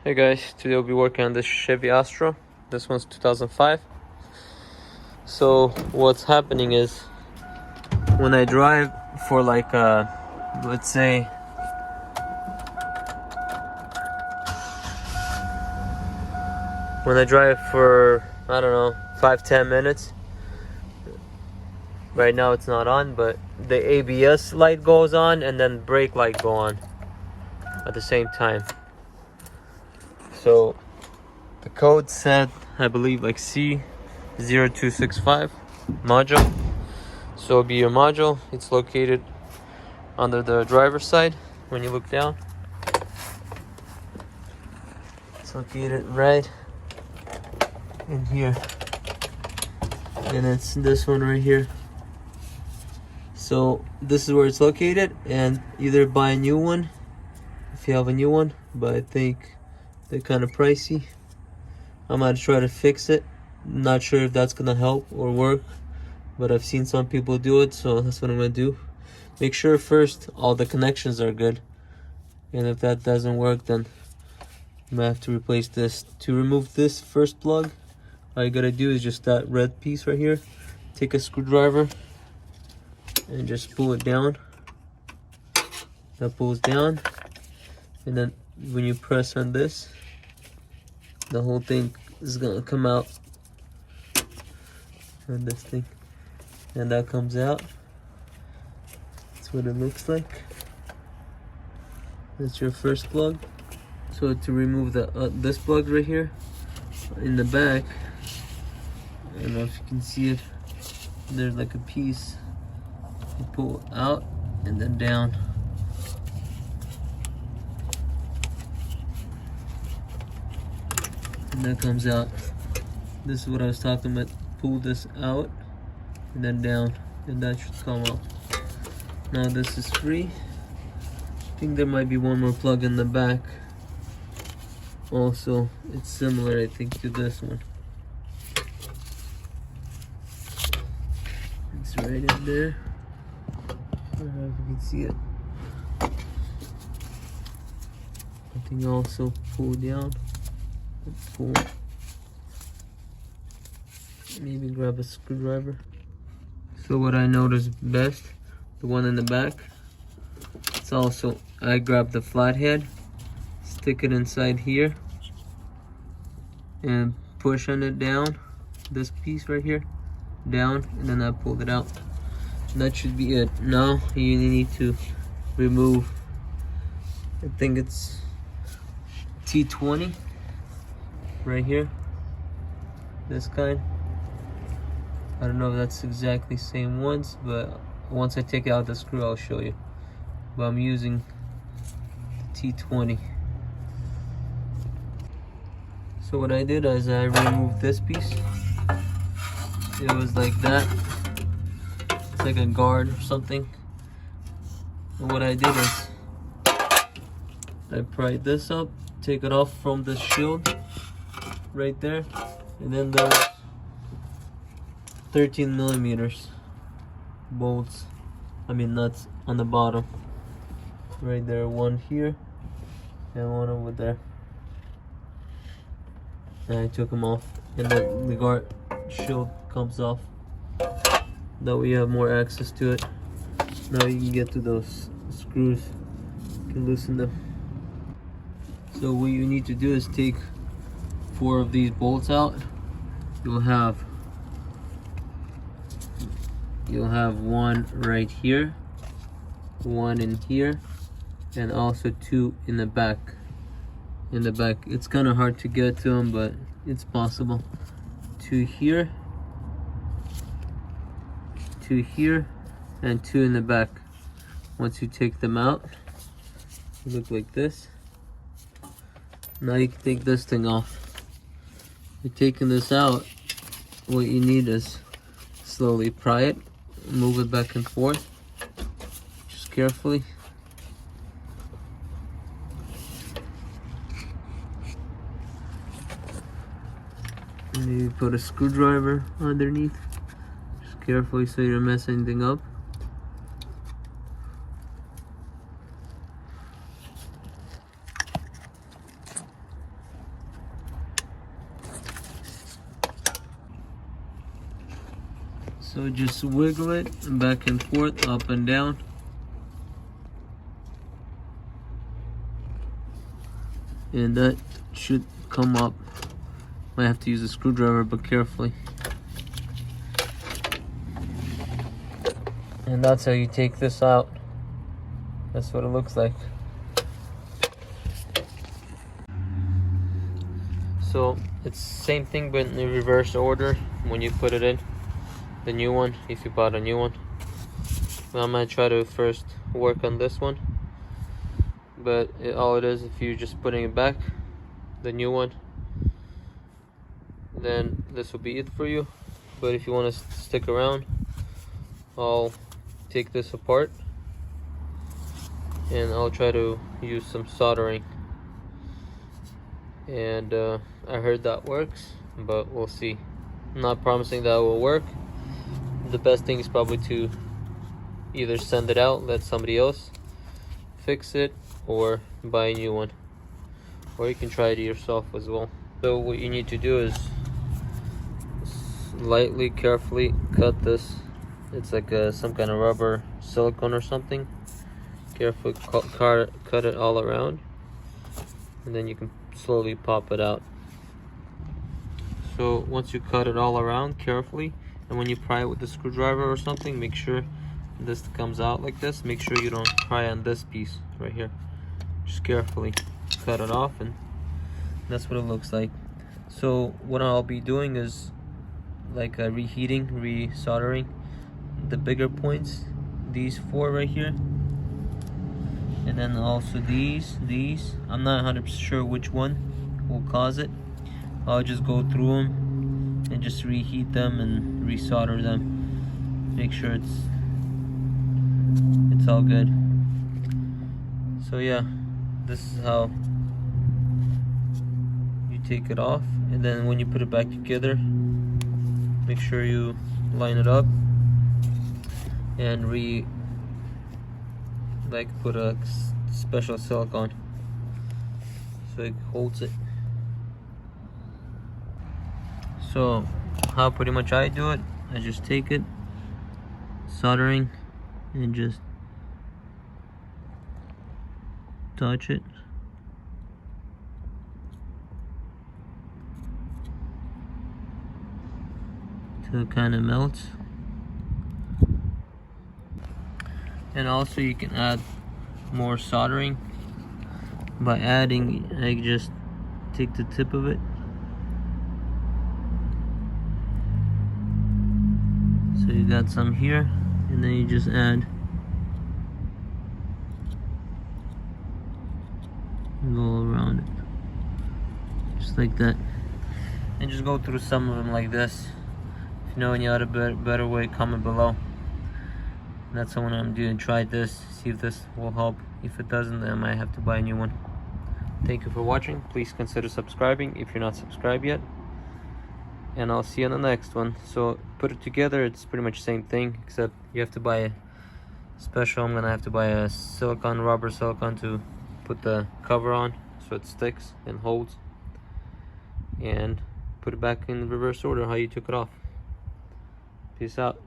Hey guys, today we'll be working on this Chevy ASTRO. This one's 2005. So what's happening is when I drive for like let's say when I drive for I don't know 5-10 minutes. Right now it's not on, but the ABS light goes on and then brake light go on at the same time. So the code said, I believe, like C0265 module. So it'll be your module. It's located under the driver's side. When you look down, it's located right in here, and it's this one right here. So this is where it's located, and either buy a new one if you have a new one, but I think they're kind of pricey. I'm gonna try to fix it. Not sure if that's gonna help or work, but I've seen some people do it, so that's what I'm gonna do. Make sure first all the connections are good, and if that doesn't work, then I'm gonna have to replace this. To remove this first plug, all you gotta do is just that red piece right here. Take a screwdriver and just pull it down. That pulls down, and then when you press on this, the whole thing is gonna come out on this thing, and that comes out. That's what it looks like. That's your first plug. So to remove the this plug right here in the back, I don't know if you can see it, there's like a piece. You pull out and then down. And that comes out. This is what I was talking about. Pull this out and then down, and that should come out. Now this is free. I think there might be one more plug in the back. Also, it's similar, I think, to this one. It's right in there. I don't know if you can see it. I think also pull down. Pull. Maybe grab a screwdriver. So what I noticed best, the one in the back, it's also, I grab the flathead, stick it inside here, and push on it down, this piece right here, down, and then I pulled it out. And that should be it. Now you need to remove, I think it's T20 right here, this kind. I don't know if that's exactly the same ones, but once I take out the screw I'll show you. But I'm using the T20. So what I did is I removed this piece. It was like that. It's like a guard or something. And what I did is I pried this up, take it off from the shield right there, and then there's 13mm bolts, nuts on the bottom right there, one here and one over there, and I took them off, and then the guard shield comes off. That way you have more access to it. Now you can get to those screws, you can loosen them. So what you need to do is take 4 of these bolts out. You'll have one right here, one in here, and also 2 in the back. It's kind of hard to get to them, but it's possible. 2 here, 2 here, and 2 in the back. Once you take them out, they look like this. Now you can take this thing off. You're taking this out, what you need is slowly pry it, move it back and forth, just carefully. And you put a screwdriver underneath, just carefully so you don't mess anything up. So just wiggle it back and forth, up and down. And that should come up. Might have to use a screwdriver, but carefully. And that's how you take this out. That's what it looks like. So it's the same thing, but in the reverse order when you put it in. The new one, if you bought a new one. Well, I'm gonna try to first work on this one. But all it is, if you're just putting it back, the new one, then this will be it for you. But if you want to stick around, I'll take this apart and I'll try to use some soldering. And I heard that works, but we'll see. I'm not promising that will work. The best thing is probably to either send it out, let somebody else fix it, or buy a new one, or you can try it yourself as well. So what you need to do is lightly, carefully cut this. It's like some kind of rubber silicone or something. Carefully cut it all around, and then you can slowly pop it out. So once you cut it all around carefully, and when you pry it with the screwdriver or something, make sure this comes out like this. Make sure you don't pry on this piece right here. Just carefully cut it off, and that's what it looks like. So what I'll be doing is like reheating, resoldering the bigger points, these four right here, and then also these. I'm not 100% sure which one will cause it. I'll just go through them and just reheat them and resolder them. Make sure it's all good. So yeah, this is how you take it off, and then when you put it back together, make sure you line it up and put a special silicone so it holds it. So how pretty much I do it, I just take it, soldering, and just touch it. Till it kind of melts. And also you can add more soldering by adding, I just take the tip of it, so you got some here, and then you just add, go around it just like that, and just go through some of them like this. If you know any other better way, comment below. That's what I'm doing. Try this, see if this will help. If it doesn't, then I might have to buy a new one. Thank you for watching. Please consider subscribing if you're not subscribed yet, and I'll see you on the next one. So put it together, it's pretty much the same thing, except you have to buy a special. I'm gonna have to buy a rubber silicone to put the cover on so it sticks and holds, and put it back in the reverse order how you took it off. Peace out.